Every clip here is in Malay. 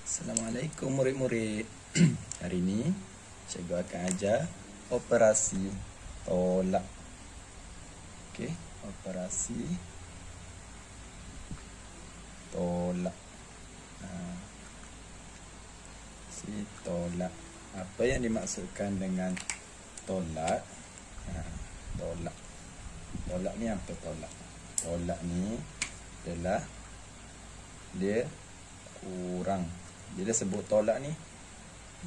Assalamualaikum murid-murid. Hari ini cikgu akan ajar operasi tolak. Okey, operasi tolak. Si tolak. Apa yang dimaksudkan dengan tolak? Tolak. Tolak ni apa tolak? Tolak ni adalah dia kurang. Bila sebut tolak ni,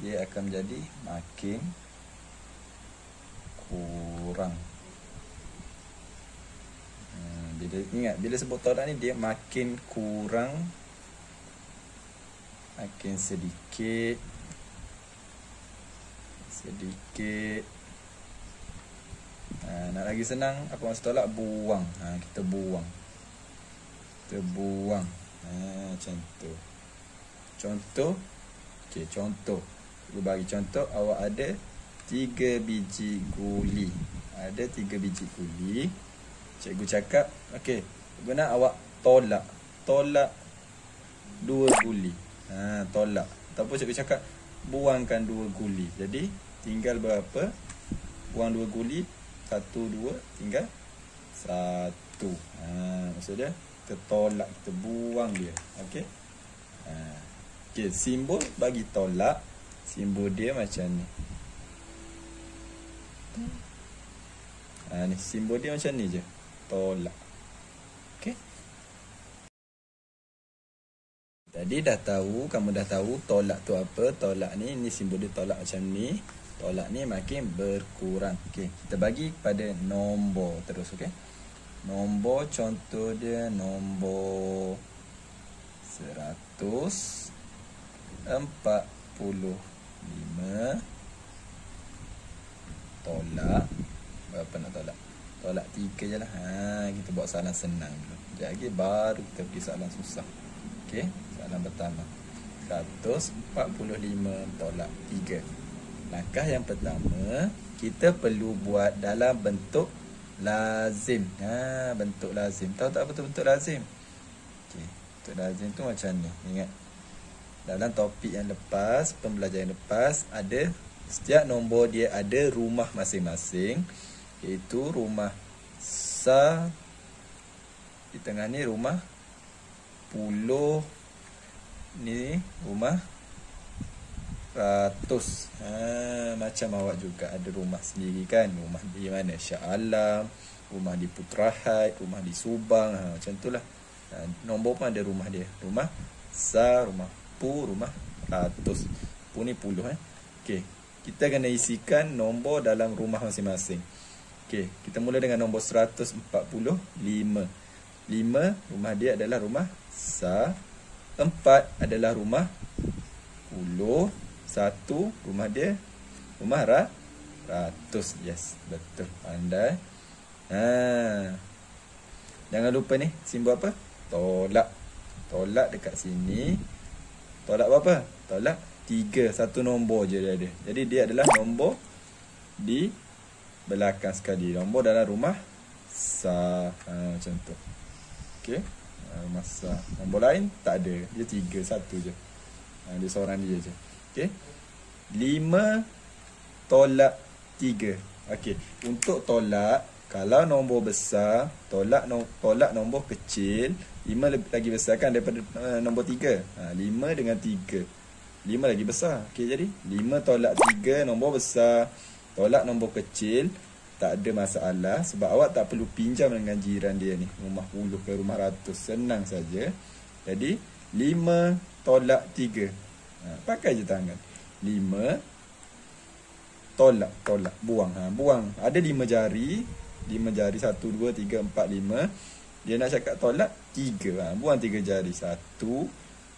dia akan menjadi makin kurang. Bila ingat, bila sebut tolak ni dia makin kurang, makin sedikit. Nak lagi senang, apa maksud tolak? Buang. Kita buang. Macam tu. Contoh. Okey, contoh. Cikgu bagi contoh, awak ada 3 biji guli. Ada 3 biji guli. Cikgu cakap, okey, cikgu nak awak tolak. Tolak 2 guli. Tolak. Ataupun cikgu cakap, buangkan 2 guli. Jadi, tinggal berapa? Buang 2 guli. 1, 2, tinggal 1. Maksudnya, kita tolak, kita buang dia. Okey? Okey, simbol bagi tolak, simbol dia macam ni. Ni simbol dia macam ni je. Tolak. Okey. Tadi kamu dah tahu tolak tu apa. Tolak ni simbol dia tolak macam ni. Tolak ni makin berkurang. Okey, kita bagi pada nombor terus, okey. Nombor contoh dia nombor 145. Tolak berapa nak tolak? Tolak 3 je lah. Kita buat soalan senang dulu. Sekejap lagi baru kita pergi soalan susah. Okey, soalan pertama. 145 tolak 3. Langkah yang pertama, kita perlu buat dalam bentuk lazim. Bentuk lazim. Tahu tak apa tu bentuk lazim? Okey, bentuk lazim tu macam ni. Ingat, dalam topik yang lepas, pembelajaran yang lepas, ada setiap nombor dia ada rumah masing-masing, iaitu rumah sa, di tengah ni rumah puluh, ni rumah ratus. Macam awak juga ada rumah sendiri kan. Rumah di mana? Shah Alam, rumah di Putrahad, rumah di Subang. Macam tu lah. Nombor pun ada rumah dia. Rumah sa, rumah pu, rumah ratus. Pu ni puluh. Okey, kita kena isikan nombor dalam rumah masing-masing. Okey, kita mula dengan nombor 145. 5 rumah dia adalah rumah sa. 4 adalah rumah puluh. 1 rumah dia rumah ratus. Yes, betul, pandai. Jangan lupa ni simbol apa? Tolak. Tolak dekat sini. Tolak berapa? Tolak 3. Satu nombor je dia ada. Jadi dia adalah nombor di belakang sekali. Nombor dalam rumah sa. Macam tu. Okey. Rumah sa. Nombor lain tak ada. Dia 3. Satu je. Dia seorang dia je. Okey. 5 tolak 3. Okey. Untuk tolak, kalau nombor besar, tolak nombor kecil. 5 lagi besar kan daripada nombor 3. 5 dengan 3. 5 lagi besar. Okey, jadi 5 tolak 3 nombor besar. Tolak nombor kecil, tak ada masalah. Sebab awak tak perlu pinjam dengan jiran dia ni. Rumah puluh ke rumah ratus. Senang saja. Jadi 5 tolak 3. Pakai je tangan. 5 tolak. Buang. Buang. Ada 5 jari. 5 jari. 1, 2, 3, 4, 5. Dia nak cakap tolak 3. Buang 3 jari. 1,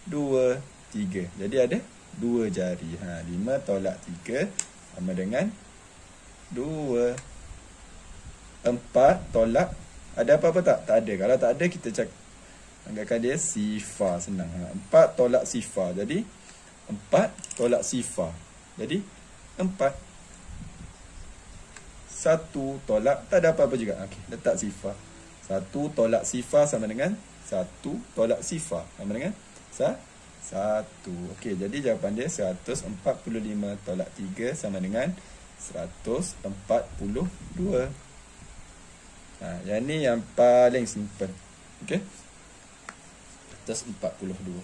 2, 3. Jadi ada 2 jari. 5 tolak 3 sama dengan 2. 4 tolak. Ada apa-apa tak? Tak ada. Kalau tak ada, kita anggapkan dia sifar. Senang. 4 tolak sifar. Jadi 4 tolak sifar. Jadi 4. 1 tolak. Tak ada apa-apa juga. Okey, letak sifar. 1 tolak sifar sama dengan 1 tolak sifar sama dengan Okey, jadi jawapan dia 145 tolak 3 sama dengan 142. Yang ni yang paling simple. Okey. 142.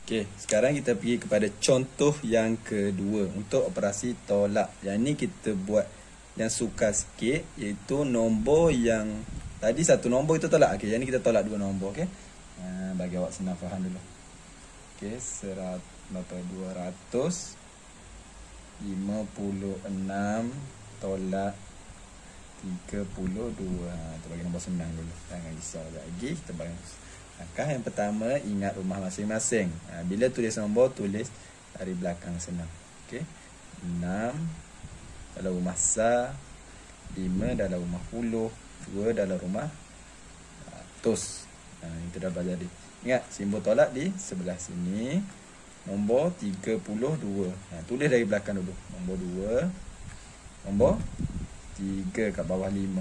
Okey, sekarang kita pergi kepada contoh yang kedua untuk operasi tolak. Yang ni kita buat yang sukar sikit, iaitu nombor yang tadi satu nombor itu tolak. Okey, yang ni kita tolak dua nombor. Okey. Bagi awak senang faham dulu. Okey, 256 tolak 32. Kita bagi nombor senang dulu. Jangan risau lagi. Kita bagi langkah yang pertama, ingat rumah masing-masing. Bila tulis nombor, tulis dari belakang senang. Okey. 6 dalam rumah sa, 5 dalam rumah puluh, 2 dalam rumah ratus. Itu dah belajar. Ingat, simbol tolak di sebelah sini. Nombor 32. Tulis dari belakang dulu. Nombor 2. Nombor 3 kat bawah 5.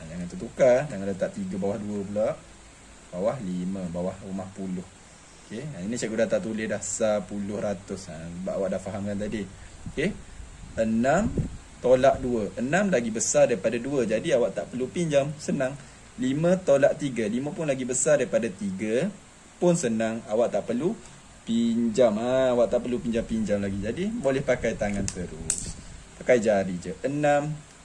Jangan tertukar. Jangan letak 3 bawah 2 pula. Bawah 5. Bawah rumah puluh. Okay. Ini cikgu dah tak tulis dah. Sa, puluh, ratus. Sebab awak dah faham kan tadi. Okay. 6 tolak 2. 6 lagi besar daripada 2. Jadi awak tak perlu pinjam. Senang. 5 tolak 3. 5 pun lagi besar daripada 3. Pun senang. Awak tak perlu pinjam. Awak tak perlu pinjam-pinjam lagi. Jadi boleh pakai tangan terus. Pakai jari je. 6.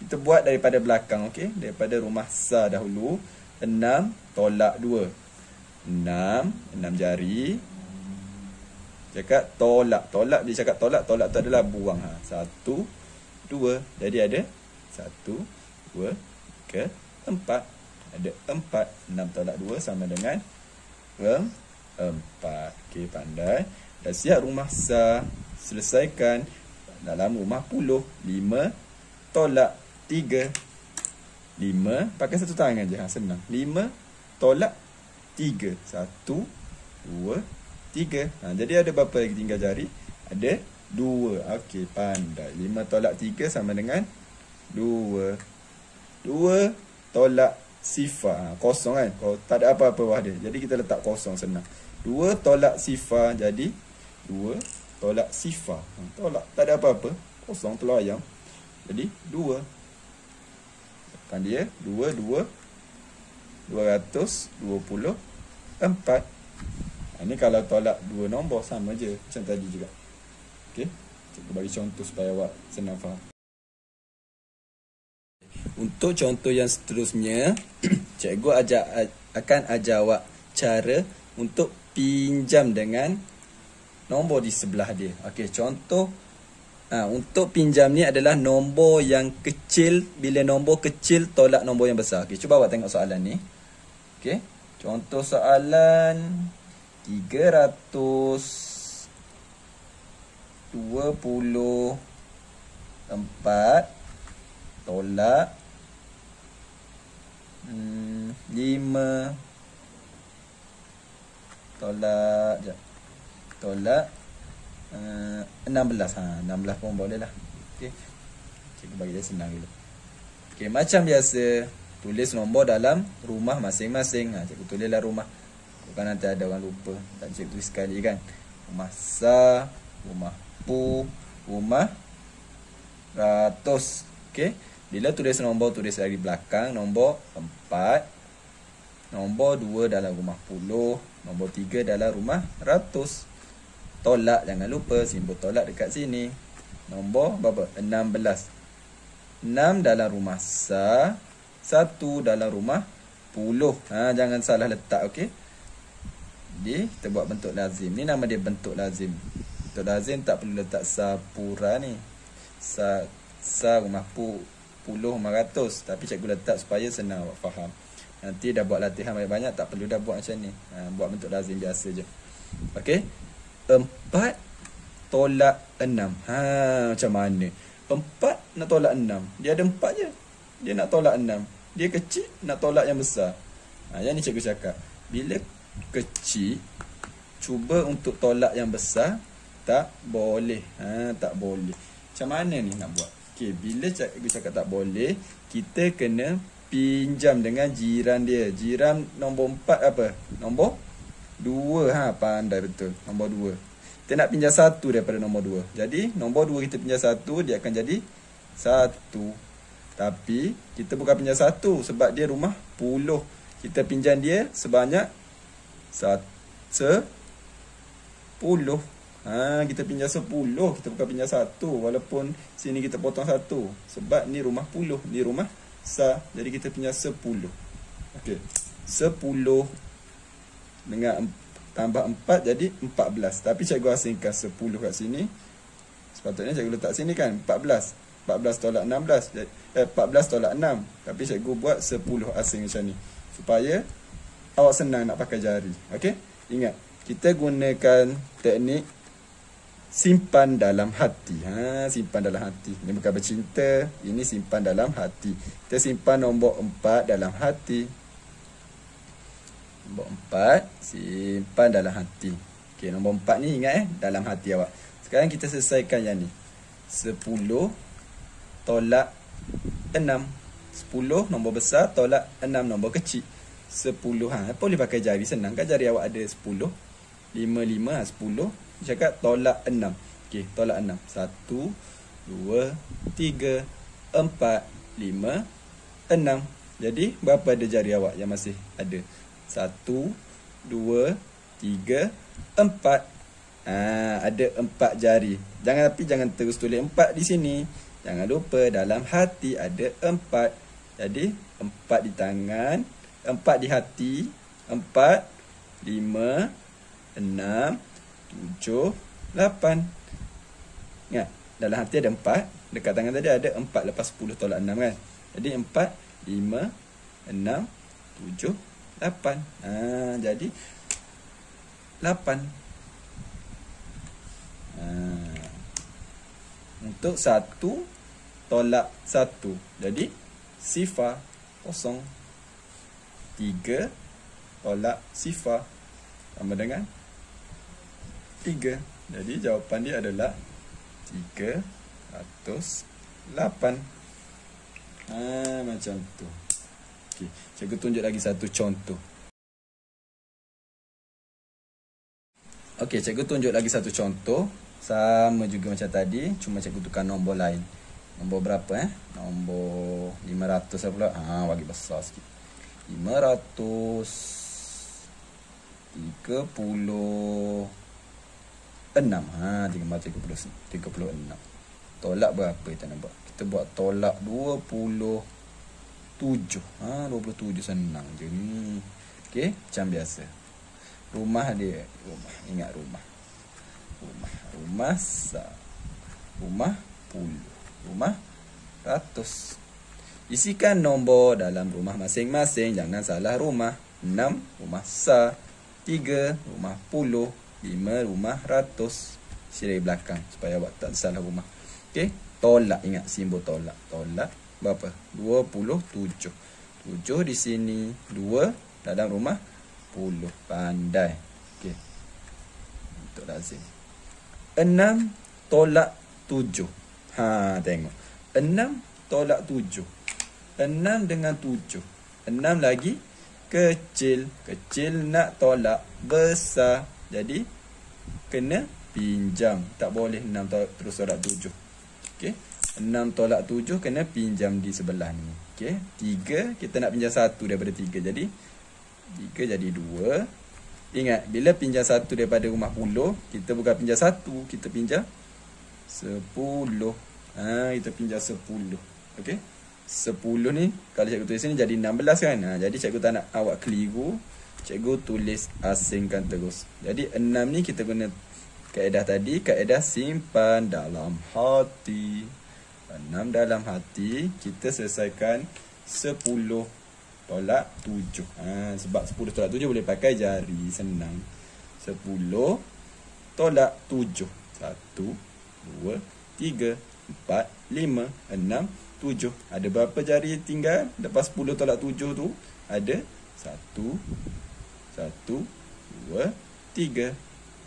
Kita buat daripada belakang. Okay? Daripada rumah sa dahulu. 6 tolak 2. 6 jari. Cakap tolak. Tolak, dia cakap tolak. Tolak tu adalah buang. 1, 2. Jadi ada 1, 2, 3, 4. Ada 4. 6 tolak 2 sama dengan 4. Okey, pandai. Dah siap rumah sa. Selesaikan. Dalam rumah puluh. 5 tolak 3. 5. Pakai satu tangan je. Senang. 5 tolak 3. 1, 2, 3. Jadi ada berapa lagi tinggal jari? Ada 2. Okey, pandai. 5 tolak 3 sama dengan 2. 2 tolak sifar. Kosong kan? Tak ada apa-apa bawah dia. Jadi kita letak kosong, senang. 2 tolak sifar. Jadi 2 tolak sifar. Tolak. Tak ada apa-apa. Kosong, telur ayam. Jadi 2. Depan dia 2, 224. Ini kalau tolak 2 nombor sama je. Macam tadi juga. Okey. Cikgu bagi contoh supaya awak senang faham. Untuk contoh yang seterusnya, cikgu akan ajar awak cara untuk pinjam dengan nombor di sebelah dia. Okey, contoh untuk pinjam ni adalah nombor yang kecil. Bila nombor kecil tolak nombor yang besar. Okey, cuba awak tengok soalan ni. Okey, contoh soalan 324 tolak 5 tolak 16. 16 pun boleh lah. Okey. Cikgu bagi dia senang dulu. Okey, macam biasa tulis nombor dalam rumah masing-masing. Cikgu tulislah rumah. Bukan nanti ada orang lupa. Tak cikgu tulis sekali kan. Rumah sa, rumah pu, rumah ratus. Okey. Bila tulis nombor, tulis dari belakang. Nombor 4. Nombor 2 dalam rumah puluh. Nombor 3 dalam rumah ratus. Tolak, jangan lupa. Simbol tolak dekat sini. Nombor berapa? 16. 6 dalam rumah sa. 1 dalam rumah puluh. Jangan salah letak, okey. Jadi, kita buat bentuk lazim. Ni nama dia bentuk lazim. Bentuk lazim tak perlu letak sa pura ni. Sa rumah puluh, 500. Tapi cikgu letak supaya senang awak faham. Nanti dah buat latihan banyak-banyak, tak perlu dah buat macam ni. Buat bentuk lazim biasa je. Okey. 4 tolak 6. Macam mana? 4 nak tolak 6. Dia ada 4 je. Dia nak tolak 6. Dia kecil, nak tolak yang besar. Yang ni cikgu cakap. Bila kecil, cuba untuk tolak yang besar. Tak boleh. Tak boleh. Macam mana ni nak buat? Okey, bila cikgu cakap tak boleh, kita kena pinjam dengan jiran dia. Jiran nombor 4 apa? Nombor 2. Pandai betul. Nombor 2. Kita nak pinjam 1 daripada nombor 2. Jadi nombor 2 kita pinjam 1, dia akan jadi 1. Tapi kita bukan pinjam 1 sebab dia rumah 10. Kita pinjam dia sebanyak 10. Kita pinjam 10. Kita bukan pinjam 1. Walaupun sini kita potong 1. Sebab ni rumah 10. Ni rumah besar. Jadi kita pinjam 10. Okey. 10 dengan tambah 4 jadi 14. Tapi cikgu asingkan 10 kat sini. Sepatutnya cikgu letak sini kan 14. 14 tolak 16. 14 tolak 6. Tapi cikgu buat 10 asing macam ni. Supaya awak senang nak pakai jari. Okey? Ingat, kita gunakan teknik simpan dalam hati. Simpan dalam hati. Ini bukan bercinta, ini simpan dalam hati. Kita simpan nombor 4 dalam hati. Nombor 4 simpan dalam hati. Okey, nombor 4 ni ingat dalam hati awak. Sekarang kita selesaikan yang ni. 10 tolak 6. 10 nombor besar tolak 6 nombor kecil. 10 boleh pakai jari, senang kan jari awak ada 10. 5 10. Cakap tolak 6. Okey, tolak 6. 1 2 3 4 5 6. Jadi berapa ada jari awak yang masih ada? 1 2 3 4. Ada 4 jari. Jangan terus tulis 4 di sini. Jangan lupa dalam hati ada 4. Jadi 4 di tangan, 4 di hati, 4 5 6 7 8. Ingat, dalam hati ada 4. Dekat tangan tadi ada 4 lepas 10 tolak 6 kan. Jadi 4 5 6 7 8. Jadi 8. Untuk 1 tolak 1. Jadi sifar kosong. 3 tolak sifar sama dengan 3. Jadi jawapan dia adalah 308. Macam tu. Okey, cikgu tunjuk lagi satu contoh. Okey, cikgu tunjuk lagi satu contoh. Sama juga macam tadi, cuma cikgu tukar nombor lain. Nombor berapa Nombor 500 lah pula. Bagi besar sikit. 536. Tinggal 36. Tolak berapa kita nak buat? Kita buat tolak 27. 27 senang je ni. Okey, macam biasa. Rumah dia, ingat rumah. Rumah puluh. Rumah ratus. Isikan nombor dalam rumah masing-masing. Jangan salah rumah. 6 rumah sar. 3 rumah puluh. 5 rumah ratus. Siri belakang supaya awak tak salah rumah. Okey, tolak, ingat simbol tolak. Tolak berapa? 27. 7 di sini, 2 dalam rumah puluh. Pandai. Okey. Untuk lazim. 6 tolak 7. Tengok. 6 tolak 7. 6 dengan 7. 6 lagi kecil. Kecil nak tolak besar. Jadi kena pinjam. Tak boleh 6 terus tolak 7. Okey. 6 tolak 7 kena pinjam di sebelah ni. Okey. 3 kita nak pinjam 1 daripada 3. Jadi 3 jadi 2. Ingat, bila pinjam 1 daripada rumah puluh, kita bukan pinjam 1, kita pinjam 10. Kita pinjam 10. Okey. 10 ni kalau cikgu tulis ni jadi 16 kan. Jadi cikgu tak nak awak keliru. Cikgu tulis asingkan terus. Jadi 6 ni kita guna kaedah tadi, kaedah simpan dalam hati. 6 dalam hati, kita selesaikan 10 tolak 7. Sebab 10 tolak 7 boleh pakai jari, senang. 10 tolak 7. 1 2 3 4 5 6 7. Ada berapa jari tinggal lepas 10 tolak 7 tu? Ada 1 1 2 3.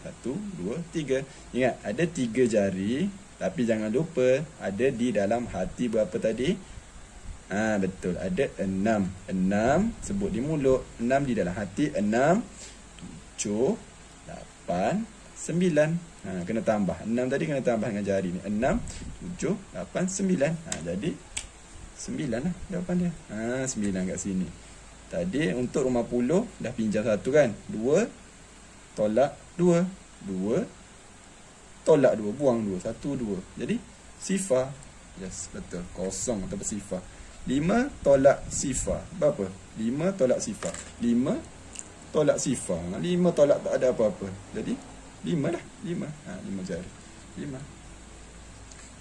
1 2 3. Ingat, ada 3 jari. Tapi jangan lupa ada di dalam hati berapa tadi? Betul, ada 6. 6 sebut di mulut, 6 di dalam hati. 6 7 7, 8, 9. Kena tambah. 6 tadi kena tambah dengan jari ni. 6, 7, 8, 9. Jadi 9 lah jawapan dia. 9 kat sini. Tadi untuk rumah puluh dah pinjam 1 kan. 2 tolak 2. 2 tolak 2. Buang 2. 1, 2. Jadi sifar. Yes, betul. Kosong ataupun sifar. 5 tolak sifar. Berapa? 5 tolak sifar. 5 tolak sifar. 5 tolak tak ada apa-apa. Jadi 5 lah. 5. 5 jari. 5.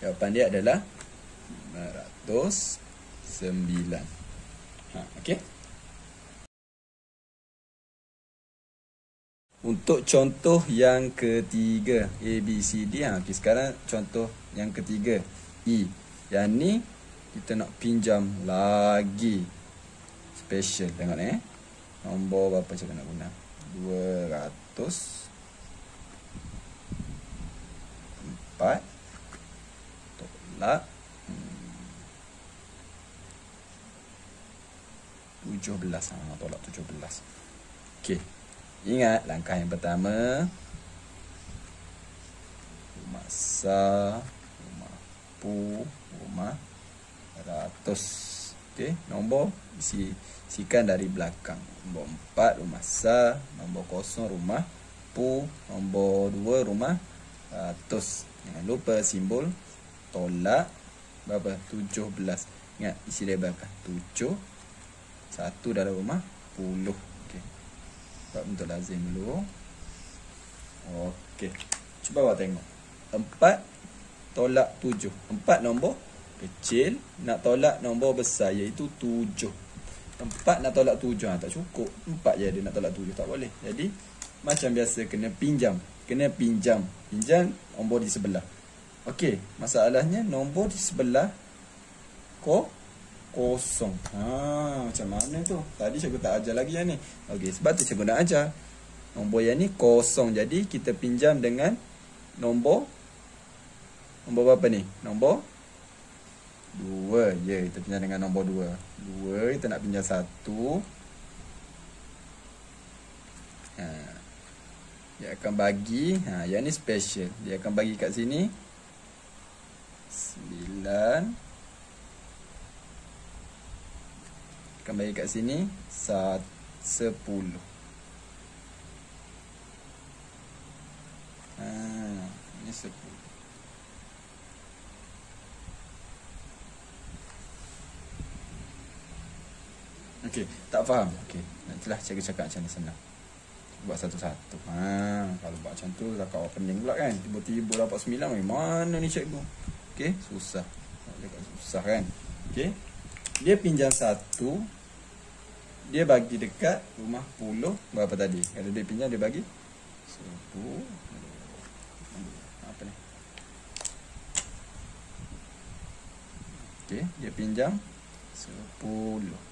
Jawapan dia adalah 509. Okey. Untuk contoh yang ketiga, A, B, C, D. Okay, sekarang contoh yang ketiga, E. Yang ni kita nak pinjam lagi. Special, tengok ni. Nombor berapa saya nak guna? 200 4 tolak 17. Tolak 17. Okey. Ingat langkah yang pertama, rumah sa, rumah pu, rumah ratus. Okey, nombor isikan dari belakang. Nombor 4 rumah sa, nombor 0 rumah pu, nombor 2 rumah ratus. Jangan lupa simbol tolak berapa? 17. Ingat isi dia berapa? 7. 1 dalam rumah 10. Buat bentuk lazim dulu. Okey. Cuba awak tengok. 4 tolak 7. 4 nombor kecil. Nak tolak nombor besar iaitu 7. 4 nak tolak 7. Tak cukup. 4 je dia nak tolak 7. Tak boleh. Jadi macam biasa kena pinjam. Kena pinjam. Pinjam nombor di sebelah. Okey. Masalahnya nombor di sebelah kosong. Macam mana tu? Tadi cikgu tak ajar lagi yang ni. Okey, sebab tu cikgu nak ajar. Nombor yang ni kosong. Jadi kita pinjam dengan nombor berapa ni? Nombor 2. Ya, kita pinjam dengan nombor 2. 2 kita nak pinjam 1. Dia akan bagi, yang ni special. Dia akan bagi kat sini 9. Akan bagi kat sini 10. Ini 10. Okey, tak faham. Okey, nantilah cikgu cakap macam ni senang. Buat satu-satu. Kalau buat macam tu tak awak pening pula kan. Tiba-tiba dapat 9. Mana ni cikgu? Okey, susah. Susah kan? Okey. Dia pinjam 1. Dia bagi dekat rumah 10. Berapa tadi? Kalau dia pinjam dia bagi 10. Apa ni? Okey, dia pinjam 10.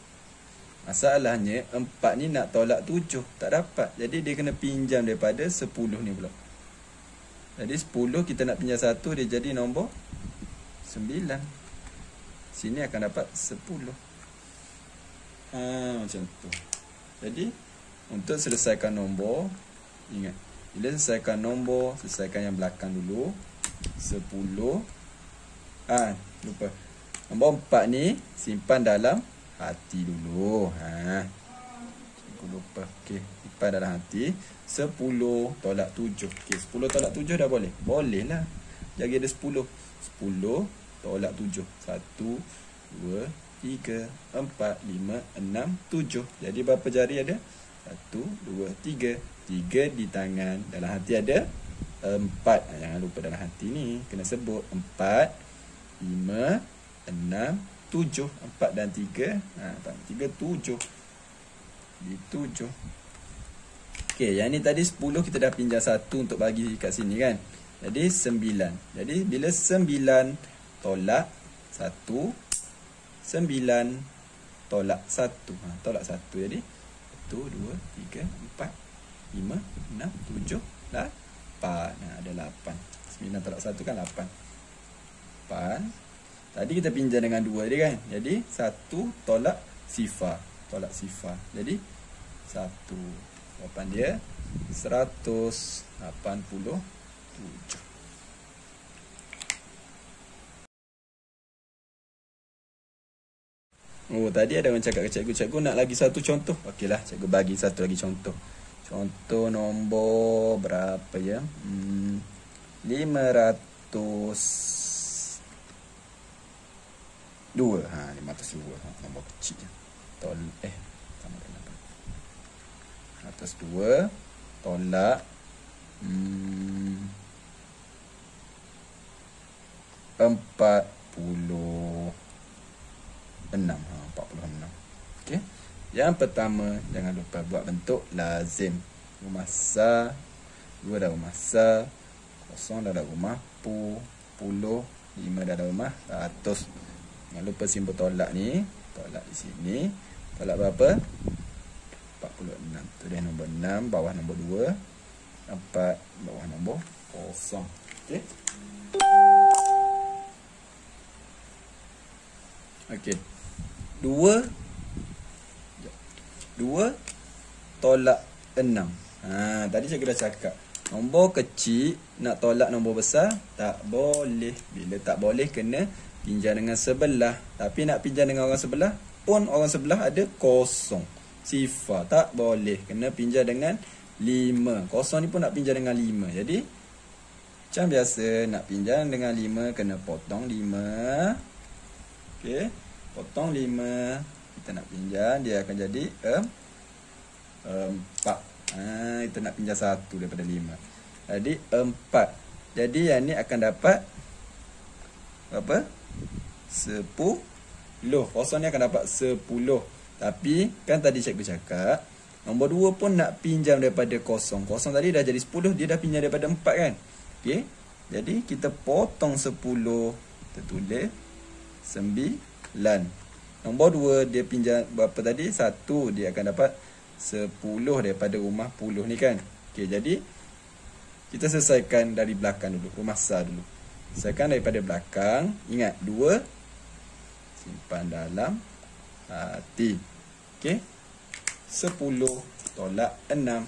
Masalahnya 4 ni nak tolak 7. Tak dapat. Jadi dia kena pinjam daripada 10 ni pula. Jadi 10 kita nak pinjam 1. Dia jadi nombor 9. Sini akan dapat 10. Macam tu. Jadi untuk selesaikan nombor, ingat, bila selesaikan nombor, selesaikan yang belakang dulu. 10. Lupa. Nombor 4 ni simpan dalam hati dulu. Aku lupa. Okey, simpan dalam hati. 10 tolak 7. Okey, 10 tolak 7 dah boleh? Boleh lah. Jadi ada 10. 10 tolak 7. 1, 2, 3, 4, 5, 6, 7. Jadi berapa jari ada? 1, 2, 3. 3 di tangan. Dalam hati ada 4. Jangan lupa dalam hati ni. Kena sebut 4, 5, 6, 7. 4 dan 3. 3, 7. Di 7. Okey, yang ni tadi 10 kita dah pinjam 1 untuk bagi kat sini kan. Jadi 9. Jadi bila 9 tolak 1, 9 tolak 1. Tolak 1. Jadi 1, 2, 3, 4, 5, 6, 7, 8. Ada 8. 9 tolak 1 kan 8. 8. Tadi kita pinjam dengan 2 dia kan. Jadi 1 tolak sifar. Tolak sifar. Jadi 1. Jawapan dia 187. Oh, tadi ada orang cakap ke cikgu, cikgu nak lagi satu contoh. Okeylah, cikgu bagi satu lagi contoh. Contoh nombor berapa ya? 502. 502. Nombor kecil je. Sama dengan apa? 502 tolak 46. 46. Okey. Yang pertama, jangan lupa buat bentuk lazim. Rumah sa, 2 dalam rumah sa, 0 dalam rumah pu, 10, 5 dalam rumah 100. Jangan lupa simbol tolak ni, tolak di sini. Tolak berapa? 46. Tu dia nombor 6, bawah nombor 2, 4, bawah nombor 0. Okey. Okey. 2 tolak 6. Tadi cikgu dah cakap, nombor kecil nak tolak nombor besar tak boleh. Bila tak boleh, kena pinjam dengan sebelah. Tapi nak pinjam dengan orang sebelah pun orang sebelah ada kosong. Sifar tak boleh, kena pinjam dengan 5. Kosong ni pun nak pinjam dengan 5. Jadi macam biasa, nak pinjam dengan 5 kena potong 5. Okey, potong 5. Kita nak pinjam, dia akan jadi 4. Kita nak pinjam 1 daripada 5. Jadi 4. Jadi yang ni akan dapat berapa? 10. Kosong ni akan dapat 10. Tapi kan tadi cikgu cakap, nombor 2 pun nak pinjam daripada kosong. Kosong tadi dah jadi 10, dia dah pinjam daripada 4 kan? Okey. Jadi kita potong 10, kita tulis 9. Nombor 2 dia pinjam berapa tadi? 1. Dia akan dapat 10 daripada rumah puluh ni kan. Okey, jadi kita selesaikan dari belakang dulu, rumah sa dulu. Selesaikan daripada belakang. Ingat, 2 simpan dalam hati. Okey. 10 tolak 6.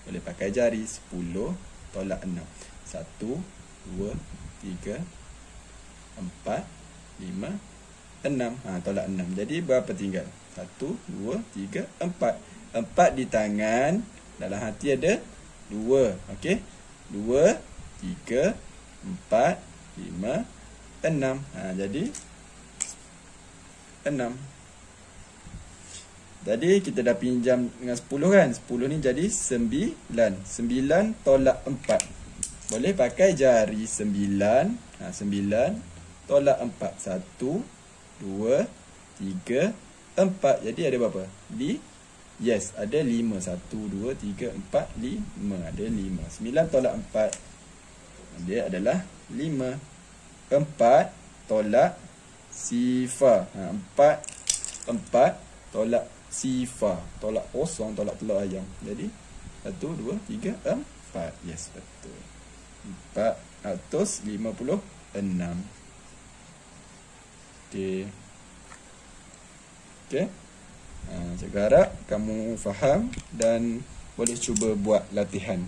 Boleh pakai jari. 10 tolak 6. 1, 2, 3, 4, 5, 6. Tolak 6. Jadi berapa tinggal? 1, 2, 3, 4. 4 di tangan. Dalam hati ada 2. Okey. 2, 3, 4, 5, 6. Jadi 6. Tadi kita dah pinjam dengan 10 kan? 10 ni jadi 9. 9 tolak 4. Boleh pakai jari 9. 9 tolak 4. 1, 2, 3, 4. Jadi ada berapa? Yes, ada 5. 1, 2, 3, 4, 5. Ada 5. 9 tolak 4. Dia adalah 5. 4 tolak sifar. 4 tolak sifar. Tolak kosong, tolak telur ayam. Jadi 1, 2, 3, 4. Yes, betul. 456. Okey. Okey. Cikgu harap kamu faham dan boleh cuba buat latihan.